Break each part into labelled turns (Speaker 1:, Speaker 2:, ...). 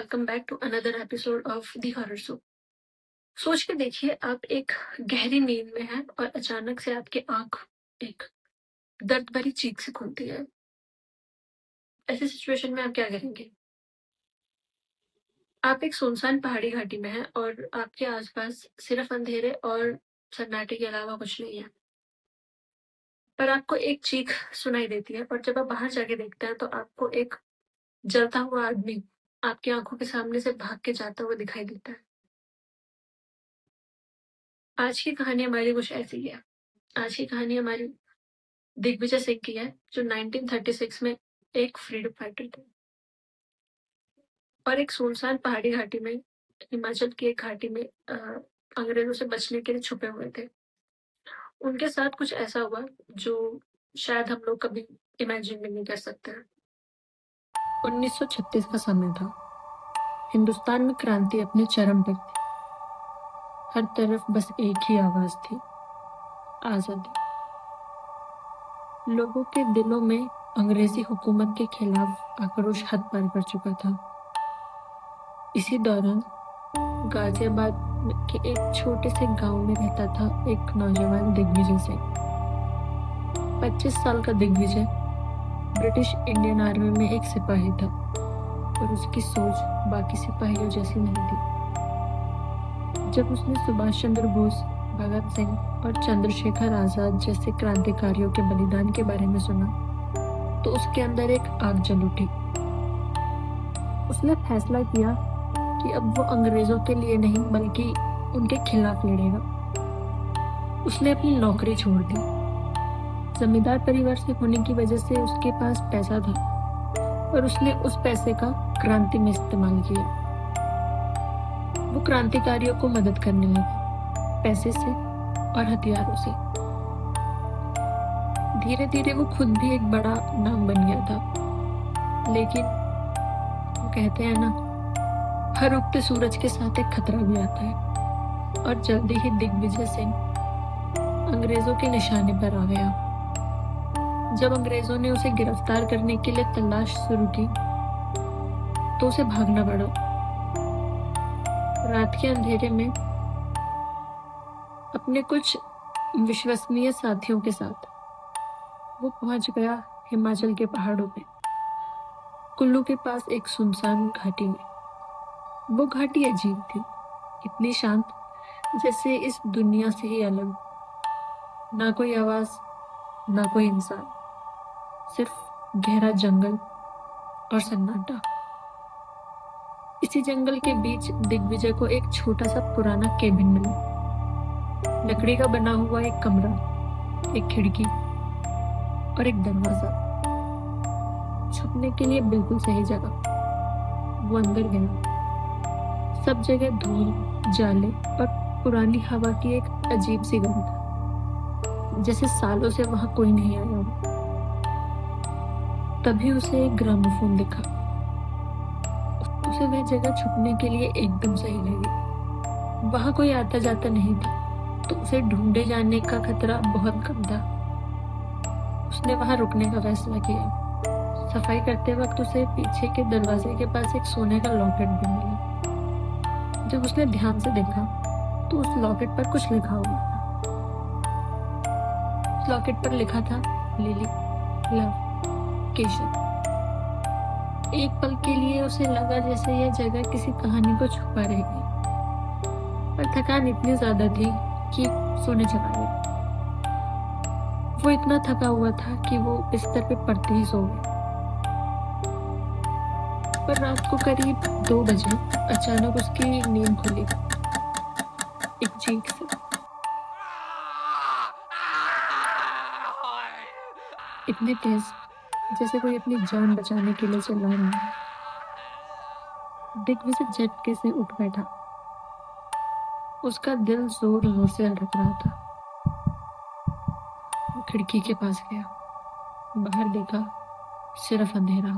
Speaker 1: Welcome back to another episode of the horror show. सोच के देखिए, आप एक गहरी नींद में हैं और अचानक से आपकी आंख एक दर्द भरी चीख से खुलती है। ऐसी सिचुएशन में आप क्या करेंगे? आप एक सुनसान पहाड़ी घाटी में हैं और आपके आसपास सिर्फ अंधेरे और सन्नाटे के अलावा कुछ नहीं है। पर आपको एक चीख सुनाई देती है और जब आप बाहर जाके देखते हैं तो आपको एक जलता हुआ आदमी आपकी आंखों के सामने से भाग के जाता हुआ दिखाई देता है। आज की कहानी हमारी कुछ ऐसी है। आज की कहानी हमारी दिग्विजय सिंह की है, जो 1936 में एक फ्रीडम फाइटर थे और एक सुनसान पहाड़ी घाटी में, हिमाचल की एक घाटी में अंग्रेजों से बचने के लिए छुपे हुए थे। उनके साथ कुछ ऐसा हुआ जो शायद हम लोग कभी इमेजिन भी नहीं कर सकते हैं। 1936 का समय था। हिंदुस्तान में क्रांति अपने चरम पर थी। हर तरफ बस एक ही आवाज थी, आजादी। लोगों के दिलों में अंग्रेजी हुकूमत के खिलाफ आक्रोश हद पार कर चुका था। इसी दौरान गाजियाबाद के एक छोटे से गांव में रहता था एक नौजवान दिग्विजय सिंह। 25 साल का दिग्विजय ब्रिटिश इंडियन आर्मी में एक सिपाही था और उसकी सोच बाकी सिपाहियों जैसी नहीं थी। जब उसने सुभाष चंद्र बोस, भगत सिंह और चंद्रशेखर आजाद जैसे क्रांतिकारियों के बलिदान के बारे में सुना तो उसके अंदर एक आग जल उठी। उसने फैसला किया कि अब वो अंग्रेजों के लिए नहीं बल्कि उनके खिलाफ लड़ेगा। उसने अपनी नौकरी छोड़ दी। जमींदार परिवार से होने की वजह से उसके पास पैसा था और उसने उस पैसे का क्रांति में इस्तेमाल किया। वो क्रांतिकारियों को मदद करने लगा, पैसे से और हथियारों से। धीरे धीरे वो खुद भी एक बड़ा नाम बन गया था। लेकिन वो कहते हैं ना, हर उगते सूरज के साथ एक खतरा भी आता है और जल्दी ही दिग्विजय सिंह अंग्रेजों के निशाने पर आ गया। जब अंग्रेजों ने उसे गिरफ्तार करने के लिए तलाश शुरू की तो उसे भागना पड़ा। रात के अंधेरे में अपने कुछ विश्वसनीय साथियों के साथ वो पहुंच गया हिमाचल के पहाड़ों पे, कुल्लू के पास एक सुनसान घाटी में। वो घाटी अजीब थी, इतनी शांत जैसे इस दुनिया से ही अलग। ना कोई आवाज, ना कोई इंसान, सिर्फ गहरा जंगल और सन्नाटा। इसी जंगल के बीच दिग्विजय को एक छोटा सा पुराना केबिन मिला। लकड़ी का बना हुआ एक कमरा, एक खिड़की और एक दरवाजा। छुपने के लिए बिल्कुल सही जगह। वो अंदर गया। सब जगह धूल, जाले और पुरानी हवा की एक अजीब सी गंध, जैसे सालों से वहां कोई नहीं आया हो। तभी उसे एक ग्रामोफोन दिखा। उसे वह जगह छुपने के लिए एकदम सही लगी। वहां कोई आता जाता नहीं था तो उसे ढूंढे जाने का खतरा बहुत कम था। उसने वहां रुकने का फैसला किया। सफाई करते वक्त उसे पीछे के दरवाजे के पास एक सोने का लॉकेट भी मिला। जब उसने ध्यान से देखा तो उस लॉकेट पर कुछ लिखा हुआ था। उस लॉकेट पर लिखा था लिली, लव, केशव। एक पल के लिए उसे लगा जैसे यह जगह किसी कहानी को छुपा रहेगी, पर थकान इतनी ज्यादा थी कि सोने चला गया। वो इतना थका हुआ था कि वो बिस्तर पे पड़ते ही सो गया। पर रात को करीब 2 बजे अचानक उसकी नींद खुली, एक चीख से। इतनी तेज जैसे कोई अपनी जान बचाने के लिए चिल्ला रहा है। दिग्विजय झटके से उठ बैठा। उसका दिल जोर जोर से धड़क रहा था। वो खिड़की के पास गया, बाहर देखा, सिर्फ अंधेरा,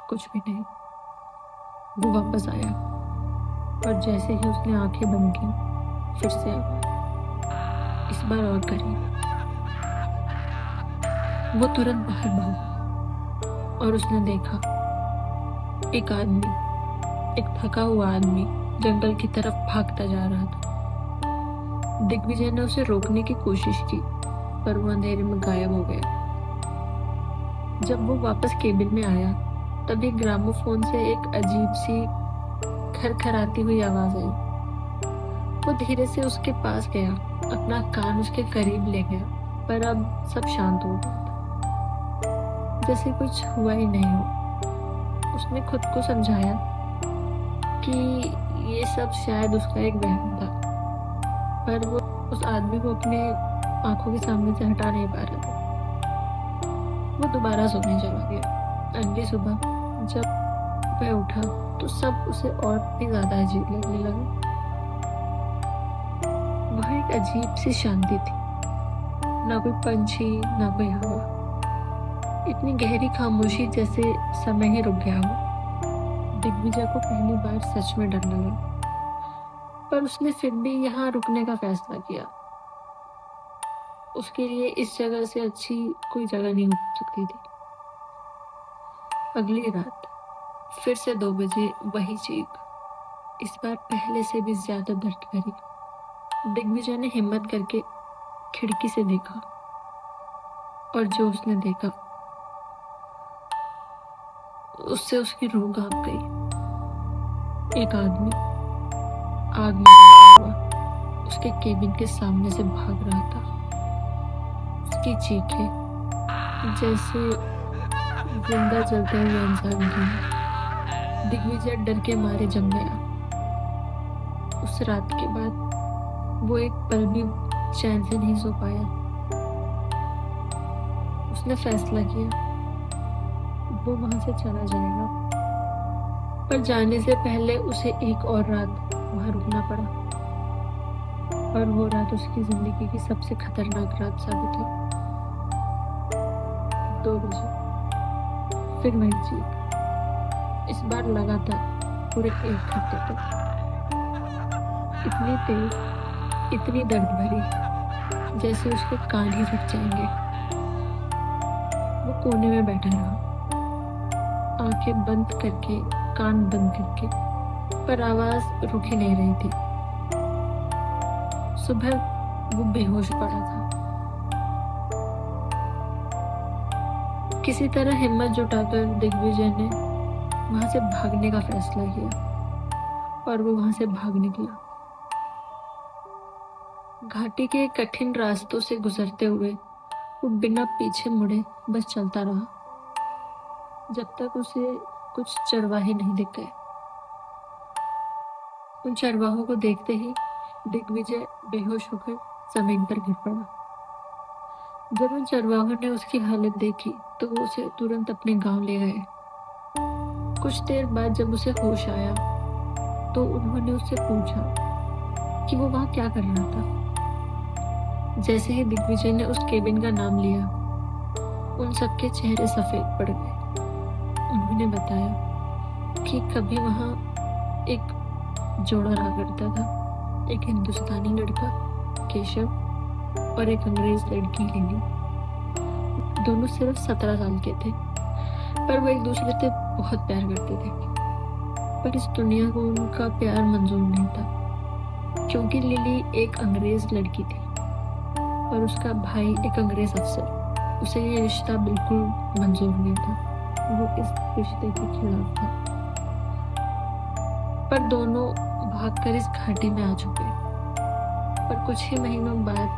Speaker 1: कुछ भी नहीं। वो वापस आया और जैसे ही उसने आंखें बंद की, फिर से आवाज, इस बार और करीब। वो तुरंत बाहर भागा और उसने देखा एक आदमी एक थका हुआ आदमी जंगल की तरफ भागता जा रहा था। दिग्विजय ने उसे रोकने की कोशिश की, पर वो अंधेरे में गायब हो गया। जब वो वापस केबिन में आया, तभी ग्रामोफोन से एक अजीब सी खरखराती हुई आवाज आई। वो धीरे से उसके पास गया, अपना कान उसके करीब ले गया, पर अब सब शांत हो गया था, जैसे कुछ हुआ ही नहीं हो। उसने खुद को समझाया कि ये सब शायद उसका एक वहम था, पर वो उस आदमी को अपने आंखों के सामने से हटा नहीं पा रहा था। वो दोबारा सोने चला गया। अगली सुबह जब वह उठा तो सब उसे और भी ज्यादा अजीब लगने लगा। वहाँ एक अजीब सी शांति थी, ना कोई पंछी, ना कोई हवा। इतनी गहरी खामोशी जैसे समय ही रुक गया हो। दिग्विजय को पहली बार सच में डर लगा, पर उसने फिर भी यहाँ रुकने का फैसला किया। उसके लिए इस जगह से अच्छी कोई जगह नहीं हो सकती थी। अगली रात फिर से 2 बजे वही चीख, इस बार पहले से भी ज्यादा दर्द भरी। दिग्विजय ने हिम्मत करके खिड़की से देखा, और जो उसने देखा उससे उसकी रूह कांप गई। एक आदमी आग में जलता हुआ उसके केबिन के सामने से भाग रहा था। उसकी चीखें जैसे जिंदा जलते हुए इंसान की। दिग्विजय डर के मारे जम गया। उस रात के बाद वो एक पल भी चैन से नहीं सो पाया। उसने फैसला किया वो वहां से चला जाएगा, पर जाने से पहले उसे एक और रात वहां रुकना पड़ा। और वो रात उसकी जिंदगी की सबसे खतरनाक रात साबित हुई। 2 बजे फिर वही चीख, इस बार लगातार पूरे 1 घंटे तक। इतनी तेज, इतनी दर्द भरी, जैसे उसके कान ही फट जाएंगे। वो कोने में बैठा रहा, आंखें बंद करके, कान बंद करके, पर आवाज रुक ही नहीं रही थी। सुबह वो बेहोश पड़ा था। किसी तरह हिम्मत जुटाकर दिग्विजय ने वहां से भागने का फैसला किया, और वो वहां से भाग निकला। घाटी के कठिन रास्तों से गुजरते हुए वो बिना पीछे मुड़े बस चलता रहा, जब तक उसे कुछ चरवाहे नहीं दिख गए। उन चरवाहों को देखते ही दिग्विजय बेहोश होकर जमीन पर गिर पड़ा। जब उन चरवाहों ने उसकी हालत देखी तो वो उसे तुरंत अपने गांव ले गए। कुछ देर बाद जब उसे होश आया तो उन्होंने उससे पूछा कि वो वहां क्या कर रहा था। जैसे ही दिग्विजय ने उस केबिन का नाम लिया, उन सबके चेहरे सफेद पड़ गए। उन्होंने बताया कि कभी वहां एक जोड़ा रहा करता था, एक हिंदुस्तानी लड़का केशव और एक अंग्रेज लड़की लिली। दोनों सिर्फ 17 साल के थे, पर वो एक दूसरे से बहुत प्यार करते थे। पर इस दुनिया को उनका प्यार मंजूर नहीं था, क्योंकि लिली एक अंग्रेज लड़की थी और उसका भाई एक अंग्रेज अफसर। उसे ये रिश्ता बिल्कुल मंजूर नहीं था। वो इस रिश्ते के खिलाफ था। पर दोनों भागकर इस घाटी में आ चुके। पर कुछ ही महीनों बाद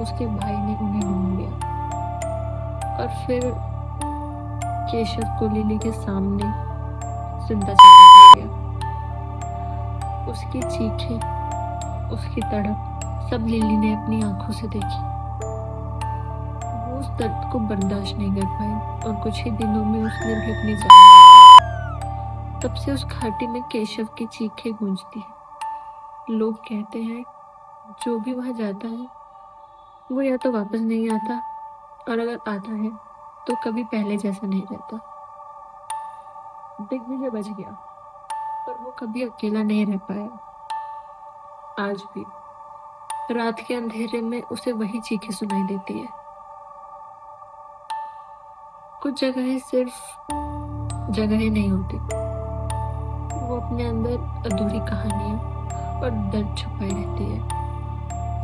Speaker 1: उसके भाई ने उन्हें ढूंढ लिया, और फिर केशव को लिली के सामने जिंदा जला दिया गया। उसकी चीखें, उसकी तड़प सब लिली ने अपनी आंखों से देखी। वो उस दर्द को बर्दाश्त नहीं कर पाई और कुछ ही दिनों में उसने भी अपनी जान दी थी। तब से उस घाटी में केशव की चीखें गूंजती है। लोग कहते हैं जो भी वहां जाता है वो या तो वापस नहीं आता, और अगर आता है तो कभी पहले जैसा नहीं रहता। दिग्विजय बच गया, पर वो कभी अकेला नहीं रह पाया। आज भी रात के अंधेरे में उसे वही चीखें सुनाई देती है। कुछ जगहें सिर्फ जगहें नहीं होती, वो अपने अंदर अधूरी कहानियां और दर्द छुपाए रहती है,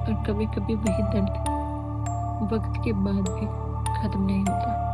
Speaker 1: और कभी कभी वही दर्द वक्त के बाद भी खत्म नहीं होता।